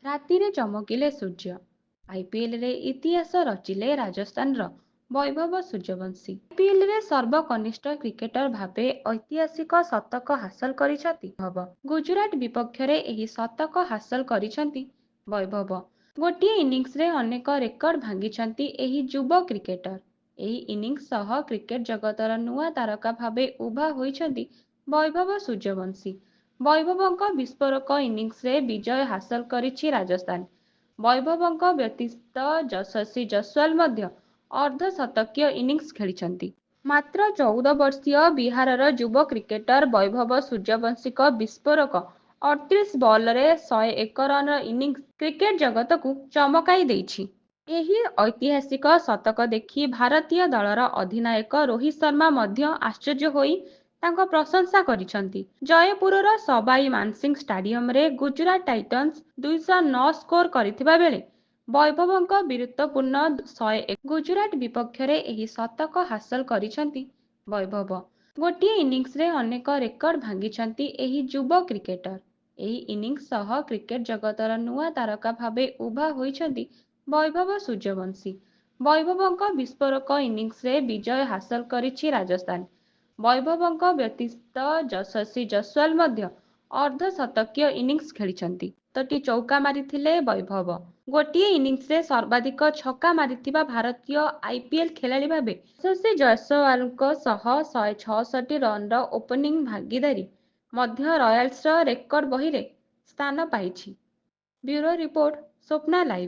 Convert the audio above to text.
ରାତିରେ ଚମକିଲେ ସୂର୍ଯ୍ୟ। ଆଇପିଏଲରେ ଇତିହାସ ରଚିଲେ ରାଜସ୍ଥାନର ବୈଭବ ସୂର୍ଯ୍ୟବଂଶୀ। ଆଇପିଏଲରେ ସର୍ବକନିଷ୍ଠ କ୍ରିକେଟର ଭାବେ ଐତିହାସିକ ଶତକ ହାସଲ କରିଛନ୍ତି ବୈଭବ। ଗୁଜରାଟ ବିପକ୍ଷରେ ଏହି ଶତକ ହାସଲ କରିଛନ୍ତି ବୈଭବ। ଗୋଟିଏ ଇନିଂସରେ ଅନେକ ରେକର୍ଡ ଭାଙ୍ଗିଛନ୍ତି ଏହି ଯୁବ କ୍ରିକେଟର। ଏହି ଇନିଂସ ସହ କ୍ରିକେଟ ଜଗତର ନୂଆ ତାରକା ଭାବେ ଉଭା ହୋଇଛନ୍ତି ବୈଭବ ସୂର୍ଯ୍ୟବଂଶୀ। ବୈଭବଙ୍କ ବିସ୍ଫୋରକ ଇନିଂସରେ ବିଜୟ ହାସଲ କରିଛି ରାଜସ୍ଥାନ। ବୈଭବଙ୍କ ବ୍ୟତୀତ ଯଶସ୍ୱୀ ଜୟସ୍ୱାଲ ମଧ୍ୟ ଅର୍ଦ୍ଧଶତକୀୟ ଇନିଂସ ଖେଳିଛନ୍ତି। ମାତ୍ର 14 ବର୍ଷୀୟ ବିହାରର ଯୁବ କ୍ରିକେଟର ବୈଭବ ସୂର୍ଯ୍ୟବଂଶୀଙ୍କ ବିସ୍ଫୋରକ 38 ବଲରେ 101 ରନର ଇନିଂସ କ୍ରିକେଟ ଜଗତକୁ ଚମକାଇ ଦେଇଛି। ଏହି ଐତିହାସିକ ଶତକ ଦେଖି ଭାରତୀୟ ଦଳର ଅଧିନାୟକ ରୋହିତ ଶର୍ମା ମଧ୍ୟ ଆଶ୍ଚର୍ଯ୍ୟ ହୋଇ ତାଙ୍କ ପ୍ରଶଂସା କରିଛନ୍ତି। ଜୟପୁରର ସବାଇ ମାନସିଂହ ଷ୍ଟାଡିୟମରେ ଗୁଜରାଟ ଟାଇଟନ୍ସ 209 ସ୍କୋର କରିଥିବା ବେଳେ ବୈଭବଙ୍କ ବୀରତ୍ୱପୂର୍ଣ୍ଣ 101। ଗୁଜରାଟ ବିପକ୍ଷରେ ଏହି ଶତକ ହାସଲ କରିଛନ୍ତି ବୈଭବ। ଗୋଟିଏ ଇନିଂସରେ ଅନେକ ରେକର୍ଡ ଭାଙ୍ଗିଛନ୍ତି ଏହି ଯୁବ କ୍ରିକେଟର। ଏହି ଇନିଂସ ସହ କ୍ରିକେଟ ଜଗତର ନୂଆ ତାରକା ଭାବେ ଉଭା ହୋଇଛନ୍ତି ବୈଭବ ସୂର୍ଯ୍ୟବଂଶୀ। ବୈଭବଙ୍କ ବିସ୍ଫୋରକ ଇନିଂସରେ ବିଜୟ ହାସଲ କରିଛି ରାଜସ୍ଥାନ। ବୈଭବଙ୍କ ବ୍ୟତୀତ ଯଶସ୍ୱୀ ଜୟସ୍ୱାଲ ମଧ୍ୟ ଅର୍ଦ୍ଧଶତକୀୟ ଇନିଂସ ଖେଳିଛନ୍ତି। 7ଟି ଚୌକା ମାରିଥିଲେ ବୈଭବ। ଗୋଟିଏ ଇନିଂସରେ ସର୍ବାଧିକ ଛକା ମାରିଥିବା ଭାରତୀୟ ଆଇପିଏଲ ଖେଳାଳି ଭାବେ ଯଶସ୍ୱୀ ଜୟସ୍ୱାଲଙ୍କ ସହ 166 ରନର ଓପନିଂ ଭାଗିଦାରୀ ମଧ୍ୟ ରୟାଲ୍ସର ରେକର୍ଡ ବହିରେ ସ୍ଥାନ ପାଇଛି। Bureau report, Swapna live.